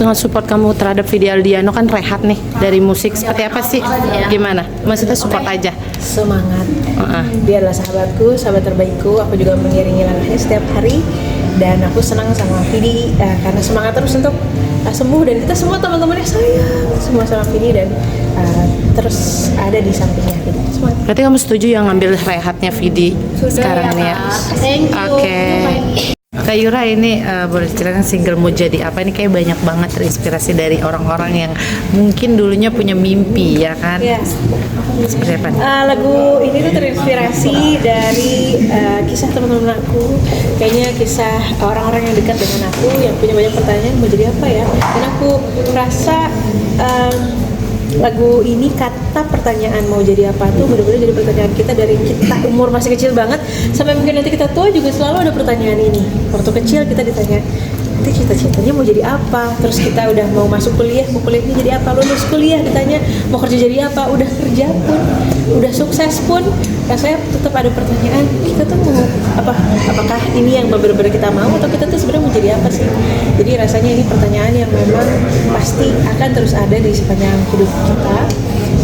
dengan support kamu terhadap Vidi Aldiano kan rehat nih dari musik seperti apa sih? Gimana? Maksudnya support aja. Semangat. Dia adalah sahabatku, sahabat terbaikku. Aku juga mengiringi langkahnya setiap hari. Dan aku senang sama Vidi karena semangat terus untuk sembuh, dan kita semua teman-temannya sayang semua sama Vidi dan terus ada di sampingnya Vidi. Semangat. Berarti kamu setuju yang ngambil rehatnya Vidi sekarang ini ya? Thank you. Oke. Kak Yura ini boleh ceritakan single mau jadi apa, ini kayak banyak banget terinspirasi dari orang-orang yang mungkin dulunya punya mimpi ya kan? Iya. Seperti apa nih? Lagu ini tuh terinspirasi dari kisah teman-teman aku, kayaknya kisah orang-orang yang dekat dengan aku yang punya banyak pertanyaan mau jadi apa ya, dan aku merasa lagu ini kata pertanyaan mau jadi apa tuh benar-benar jadi pertanyaan kita dari kita umur masih kecil banget sampai mungkin nanti kita tua juga selalu ada pertanyaan ini. Waktu kecil kita ditanya, nanti cita-citanya mau jadi apa, terus kita udah mau masuk kuliah, mau kuliahnya jadi apa, lulus kuliah ditanya mau kerja jadi apa, udah kerja pun, udah sukses pun, rasanya tetap ada pertanyaan, kita tuh mau apa, apakah ini yang benar-benar kita mau atau kita tuh sebenarnya mau jadi apa sih. Jadi rasanya ini pertanyaan yang memang pasti akan terus ada di sepanjang hidup kita.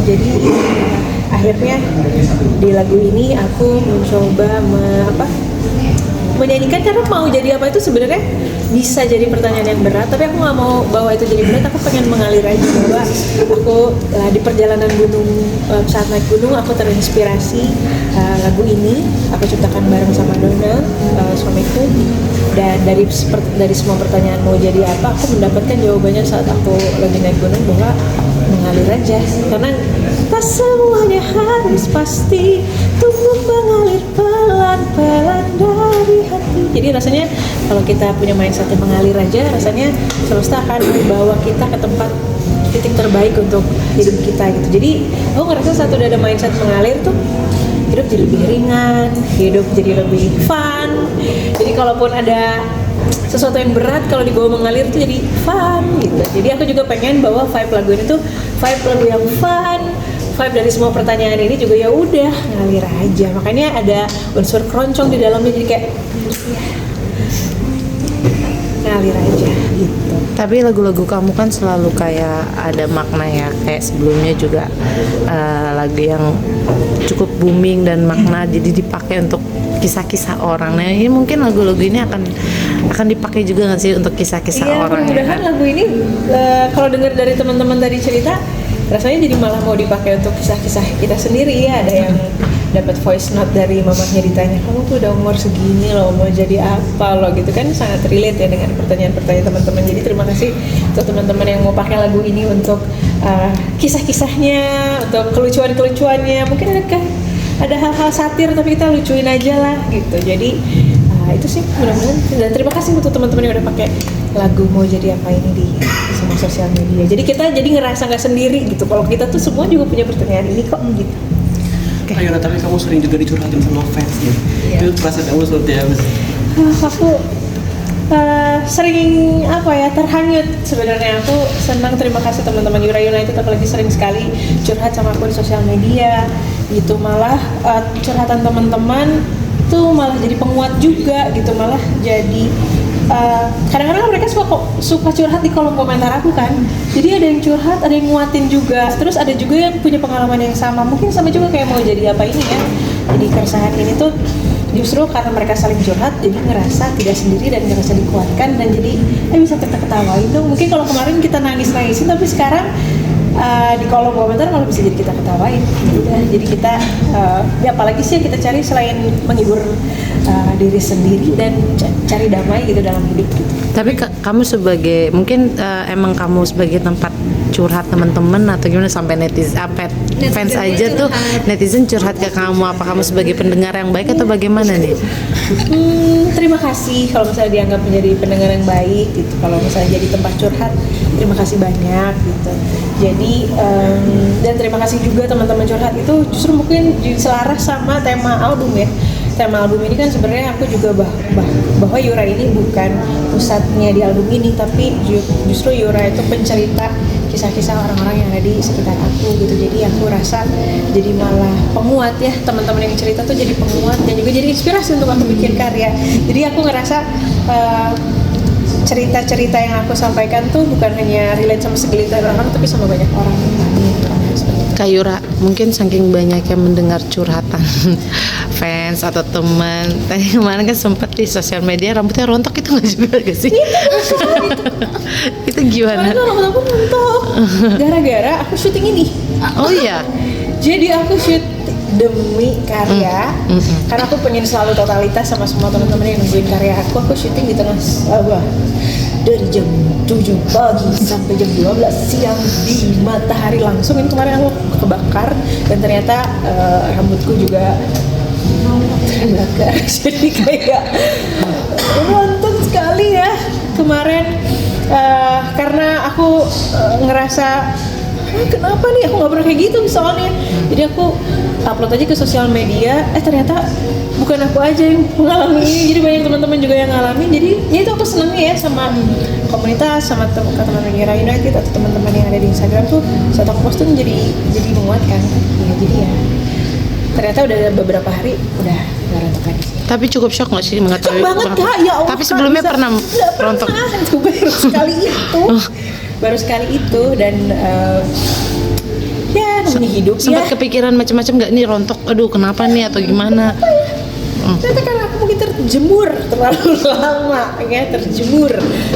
Jadi akhirnya di lagu ini aku mencoba menyanyikan, karena mau jadi apa itu sebenarnya bisa jadi pertanyaan yang berat, tapi aku nggak mau bawa itu jadi berat. Aku pengen mengalir aja bahwa aku di perjalanan gunung, saat naik gunung aku terinspirasi lagu ini aku ciptakan bareng sama Donald, suamiku, dan dari semua pertanyaan mau jadi apa aku mendapatkan jawabannya saat aku lagi naik gunung, bahwa mengalir aja, karena tak semuanya harus pasti, tumbuh mengalir pelan-pelan dari hati. Jadi rasanya kalau kita punya mindset yang mengalir aja, rasanya semesta akan membawa kita ke tempat titik terbaik untuk hidup kita gitu. Jadi aku ngerasa saat udah ada mindset mengalir tuh, hidup jadi lebih ringan, hidup jadi lebih fun. Jadi kalaupun ada sesuatu yang berat, kalau dibawa mengalir tuh jadi fun gitu. Jadi aku juga pengen bawa vibe lagu ini tuh vibe lagu yang fun, vibe dari semua pertanyaan ini juga ya udah ngalir aja. Makanya ada unsur keroncong di dalamnya, jadi kayak ngalir aja gitu. Tapi lagu-lagu kamu kan selalu kayak ada makna ya, kayak sebelumnya juga lagu yang cukup booming dan makna, jadi dipakai untuk kisah-kisah orang. Nah ini mungkin lagu-lagu ini akan dipakai juga nggak sih untuk kisah-kisah orang? Iya, mudah-mudahan lagu ini kalau dengar dari teman-teman tadi cerita, rasanya jadi malah mau dipakai untuk kisah-kisah kita sendiri ya. Ada yang dapat voice note dari mamahnya ditanya, kamu tuh udah umur segini loh mau jadi apa lo gitu kan, sangat relate ya dengan pertanyaan-pertanyaan teman-teman. Jadi terima kasih untuk teman-teman yang mau pakai lagu ini untuk kisah-kisahnya, untuk kelucuan-kelucuannya. Mungkin ada hal-hal satir tapi kita lucuin aja lah gitu. Jadi itu sih mudah-mudahan, dan terima kasih untuk teman-teman yang udah pakai lagu mau jadi apa ini di semua sosial media. Jadi kita jadi ngerasa nggak sendiri gitu, kalau kita tuh semua juga punya pertanyaan ini kok gitu. Ayo, tapi kamu sering juga dicurhatin sama fans nih. Itu perasaan kamu seperti apa sih? Aku sering terhanyut sebenarnya. Aku senang, terima kasih teman-teman Yura United, apalagi sering sekali curhat sama aku di sosial media gitu. Malah curhatan teman-teman tuh malah jadi penguat juga gitu, malah jadi kadang-kadang mereka suka curhat di kolom komentar aku kan. Jadi ada yang curhat, ada yang nguatin juga, terus ada juga yang punya pengalaman yang sama, mungkin sama juga kayak mau jadi apa ini ya. Jadi keresahan ini tuh justru karena mereka saling curhat, jadi ngerasa tidak sendiri dan ngerasa dikuatkan, dan jadi bisa kita ketawain dong. Mungkin kalau kemarin kita nangis-nangisin, tapi sekarang di kolom komentar malah bisa jadi kita ketawain. Jadi kita apalagi sih yang kita cari selain menghibur diri sendiri dan cari damai gitu dalam hidup gitu. Tapi kamu sebagai, mungkin emang kamu sebagai tempat curhat teman-teman atau gimana, sampai fans aja tuh netizen curhat ke kamu, apa kamu sebagai pendengar yang baik atau bagaimana nih? Terima kasih kalau misalnya dianggap menjadi pendengar yang baik gitu. Kalau misalnya jadi tempat curhat, terima kasih banyak gitu. Jadi dan terima kasih juga teman-teman curhat itu justru mungkin selaras sama tema album ya. Tema album ini kan sebenarnya aku juga bahwa Yura ini bukan pusatnya di album ini, tapi justru Yura itu pencerita kisah-kisah orang-orang yang ada di sekitar aku gitu. Jadi aku rasa jadi malah penguat ya, teman-teman yang cerita tuh jadi penguat dan juga jadi inspirasi untuk aku bikin karya. Jadi aku ngerasa cerita-cerita yang aku sampaikan tuh bukan hanya relate sama segelintir orang, tapi sama banyak orang. Kak Yura, mungkin saking banyak yang mendengar curhatan fans atau teman. Tadi kemarin kan sempat di sosial media rambutnya rontok, itu nggak juga gak sih? Itu gimana? Karena rambut aku rontok gara-gara aku syuting ini. Oh iya. Jadi aku shoot demi karya, karena aku pengen selalu totalitas sama semua teman-teman yang nungguin karya aku. Aku syuting di tengah sawah dari jam 7 pagi sampai jam 12 siang di matahari langsung. Ini kemarin aku kebakar dan ternyata rambutku juga terbakar. Jadi kayak rontok sekali ya kemarin, karena aku ngerasa kenapa nih aku nggak pernah kayak gitu soalnya. Jadi aku upload aja ke sosial media, ternyata bukan aku aja yang mengalami ini, jadi banyak teman-teman juga yang ngalamin. Jadi ya itu aku senengnya ya sama komunitas, sama teman-teman Mira United atau teman-teman yang ada di Instagram tuh, saat aku post tuh jadi menguatkan ya. Jadi ya ternyata udah beberapa hari udah nggak rontok lagi. Tapi cukup shock nggak sih mengetahui? Shock banget Kak, ya Allah. Tapi sebelumnya Kak, pernah nggak rontok? Pernah, itu baru sekali itu. Baru sekali itu dan ya namanya hidup Sempat ya. kepikiran macam-macam nggak nih rontok? Aduh kenapa nih atau gimana? Ternyata karena aku mungkin terjemur terlalu lama ya, terjemur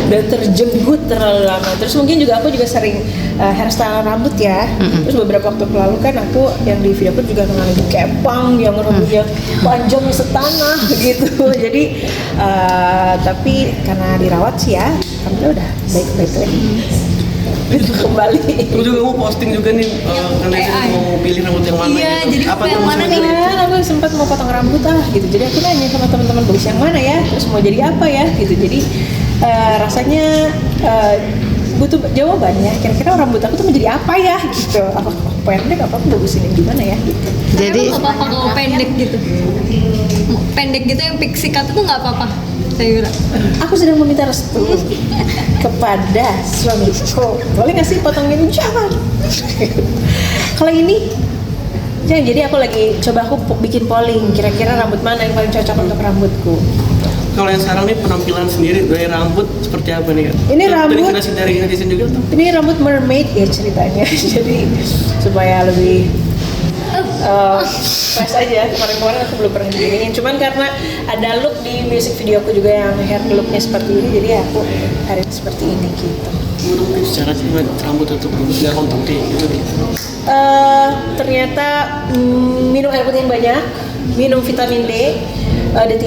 dan terjenggut terlalu lama. Terus mungkin juga aku juga sering hairstyle rambut ya. Terus beberapa waktu lalu kan aku yang di video pun juga mengalami kepang yang rambutnya panjang setanah gitu. Jadi tapi karena dirawat sih ya, rambutnya udah baik-baik lagi. Kembali. Terus juga kamu posting juga nih, kalian mau pilih rambut yang mana? Iya, gitu. jadi apa yang tuh mana maksudnya? nih? Aku sempat mau potong rambut gitu. Jadi aku nanya sama teman-teman bagus yang mana ya, terus mau jadi apa ya gitu. Jadi rasanya butuh jawaban ya. Kira-kira rambut aku tuh mau jadi apa ya gitu. Apa pendek, apa aku bagusin yang gimana ya gitu. Jadi Nggak apa-apa kalau pendek gitu. Pendek gitu yang pixie cut itu nggak apa-apa. Sayura. Aku sedang meminta restu kepada suamiku. Boleh nggak sih potongin? Jangan. Kalau ini jangan. Jadi aku lagi coba bikin polling. Kira-kira rambut mana yang paling cocok untuk rambutku? Kalau yang sekarang nih penampilan sendiri dari rambut seperti apa nih Kak? Ini Itu rambut- terinspirasi dari netizen juga tuh? Ini rambut mermaid ya ceritanya. Jadi supaya lebih fresh aja. Kemarin aku belum pernah diginiin. Cuman karena ada look di music video aku juga yang hair looknya seperti ini, jadi aku hari ini seperti ini gitu. Menurut tips cara sih rambut untuk nggak rontok kayak gitu nih. Ternyata minum air putih yang banyak, minum vitamin D, D3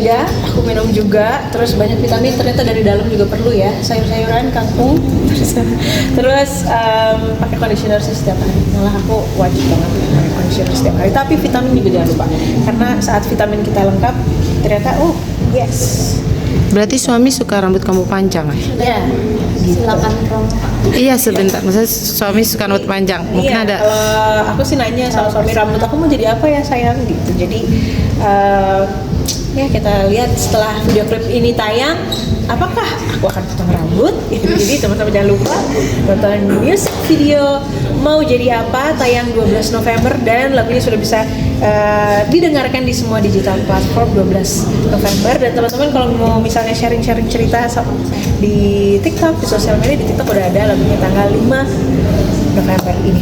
aku minum juga, terus banyak vitamin ternyata dari dalam juga perlu ya, sayur-sayuran, kangkung, terus pakai conditioner sih setiap hari. Malah aku wajib banget pakai conditioner setiap hari, tapi vitamin juga jangan lupa, karena saat vitamin kita lengkap ternyata yes. berarti suami suka rambut kamu panjang ya? Ya, gitu. Silakan Rom. Iya sebentar, maksudnya suami suka rambut panjang. Mungkin Iya, ada. kalau aku sih nanya sama suami rambut aku mau jadi apa ya sayang gitu. Jadi ya kita lihat setelah video klip ini tayang, apakah aku akan potong rambut? Jadi teman-teman jangan lupa nonton music video Mau Jadi Apa tayang 12 November dan lagunya sudah bisa didengarkan di semua digital platform 12 November. Dan teman-teman kalau mau misalnya sharing-sharing cerita di TikTok, di sosial media, di TikTok udah ada lagunya tanggal 5 November ini.